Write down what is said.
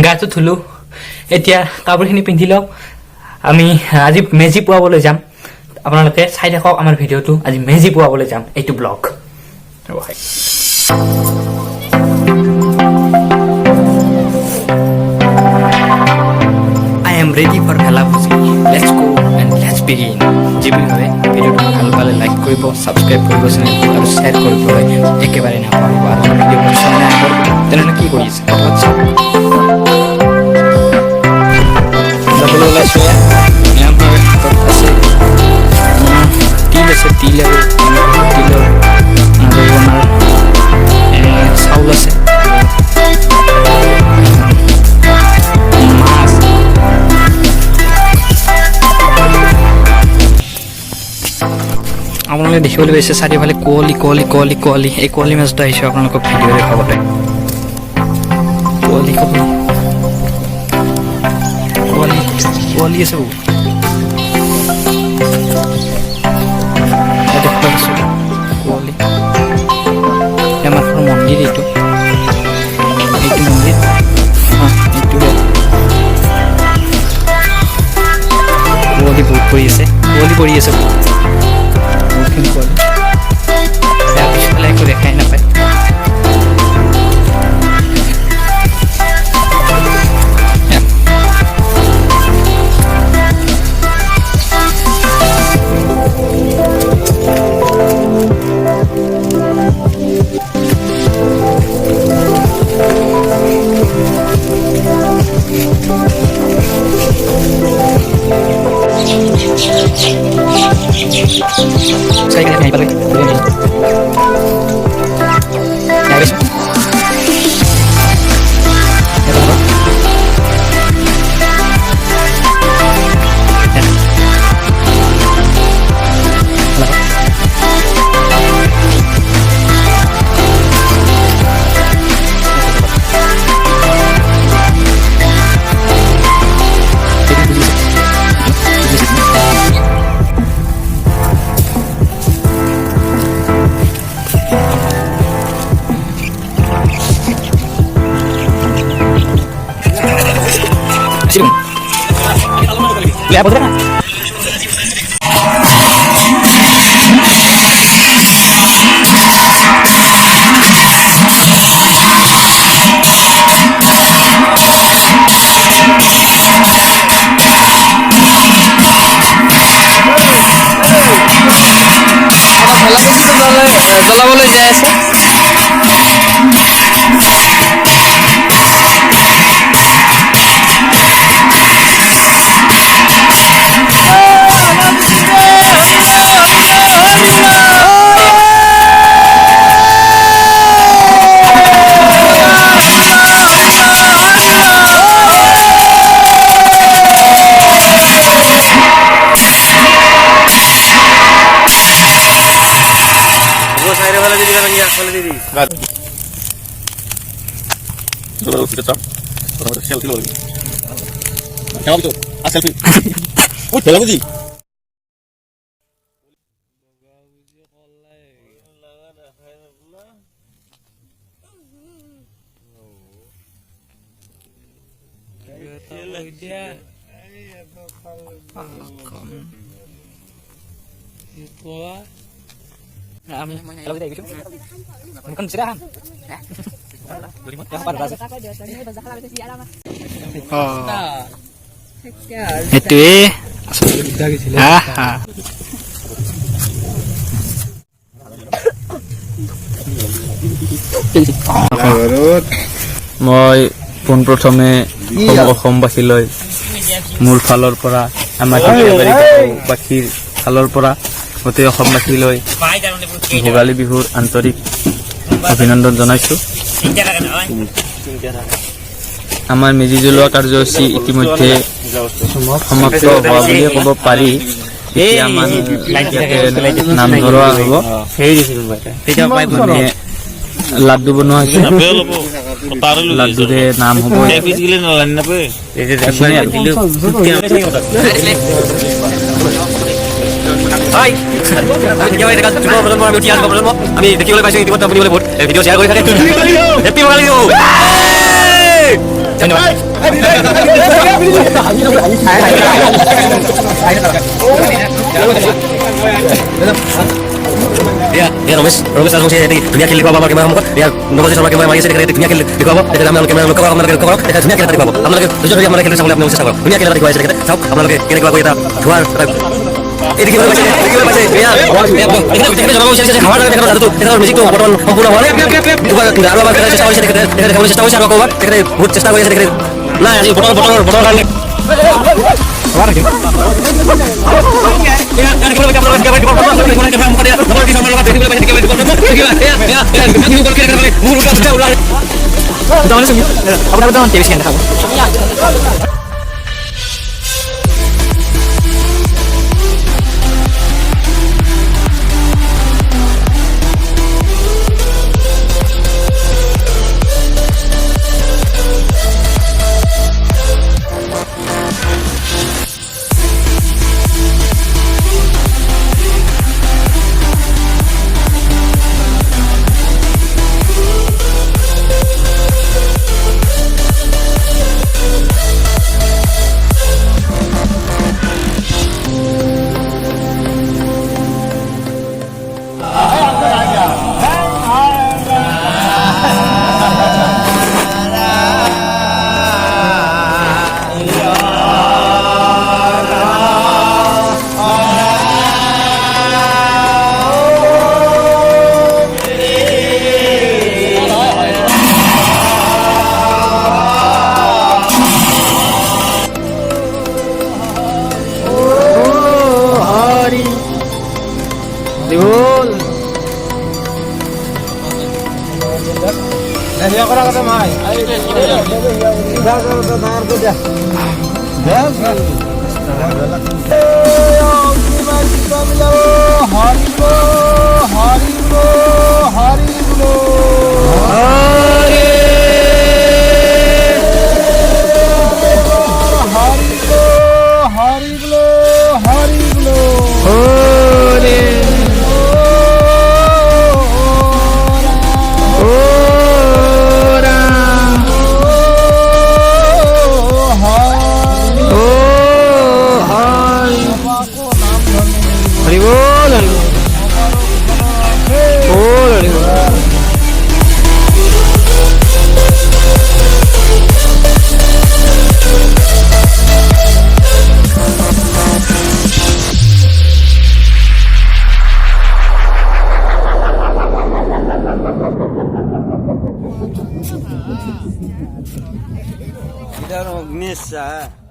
গাটো ধুলো এতিয়া কাপোৰখিনি পিন্ধি লওঁ আমি আজি মেজি পুৱাবলৈ যাম আপোনালোকে চাই থাকক আমাৰ ভিডিঅ'টো আজি মেজি পুৱাবলৈ যাম এইটো blog I am ready for bhela puji let's go and let's begin যিবোৰ হয় ভিডিঅ'টো ভাল পালে লাইক কৰিব সাবস্ক্ৰাইব কৰিব চেনেলটো আৰু শ্বেয়াৰ কৰিবলৈ একেবাৰে নাপাহৰিব আৰু ভিডিঅ'টো চাই নাহিব তেনেহ'লে কি কৰি আছে যাবলৈ ওলাইছোঁ আমাৰ হাতত আছে তিল আছে তিল আৰু তিলৰ আৰু আমাৰ চাউল আছে মাছ আপোনালোকে দেখিবলৈ পাইছে চাৰিওফালে কুঁৱলী কুঁৱলী কুঁৱলী কুঁৱলী এই কুঁৱলী মাছটো আহিছোঁ আপোনালোকক ভিডিঅ' দেখাবলৈ কুঁৱলী কুঁৱলী কুঁৱলী কুঁৱলী আছে বহুত দেখা পাইছোঁ কুঁৱলী আমাৰ মন্দিৰ এইটো এইটো মন্দিৰ এইটো কুঁৱলী বহুত পৰি আছে কুঁৱলী পৰি আছে বহুতখিনি কুঁৱলী তাৰ পিছফালে একো দেখাই নাপায় Saya lihat balik. Ya guys. Ya, boleh kan? Boleh jasa. Bukan sirahan. Itu মই পোনপ্ৰথমে অসমবাসীলৈ মোৰ ফালৰ পৰা আমাৰ বাসীৰ ফালৰ পৰা গোটেই অসমবাসীলৈ ভোগালী বিহুৰ আন্তৰিক অভিনন্দন জনাইছোঁ আমাৰ মেজি জ্বলোৱা কাৰ্যসূচী ইতিমধ্যে সমাপ্ত হোৱা বুলিয়ে ক'ব পাৰি এতিয়া আমাৰ নাম ধৰোৱা হ'ব লাড্ডু বনোৱা হৈছে লাড্ডুৰে নাম হ'ব আমি দেখিবলৈ পাইছোঁ ইতিমধ্যে আপুনি বহুত ভিডিঅ' শ্বেয়াৰ কৰি থাকে Ya, Romes langsung saya jadi dunia kill apa gimana kamu? Ya, nomor saya sama gimana saya dari dunia kill di bawah, dari dalam kill kau kamu lagi kau, dari dunia kill di bawah. Kamu lagi tujuh dia mereka kill sama nomor saya. Dunia kill di bawah saya tahu, kamu lagi kira kira kita dua. Ini gimana macam? Ini gimana macam? Ya, ini kalau saya kawan dengan kita satu, kita musik tu, orang mempunyai awalnya. Itu kan tidak apa kita cakap kita kamu cakap saya kau, kita buat cakap saya kita. Nah, ini botol kan. Keluar lagi. Ya, kalau kita berbuat kita berbuat kita muka dia, nomor bisa melakukan itu banyak kita berbuat. Ya, bagi kalau kita kembali, mulut sudah ulang. Betul langsung. Apa betul TV scan kamu? Nanti aku nak kata mai. Dah kata bayar tu dah. Dah. Kita orang Indonesia.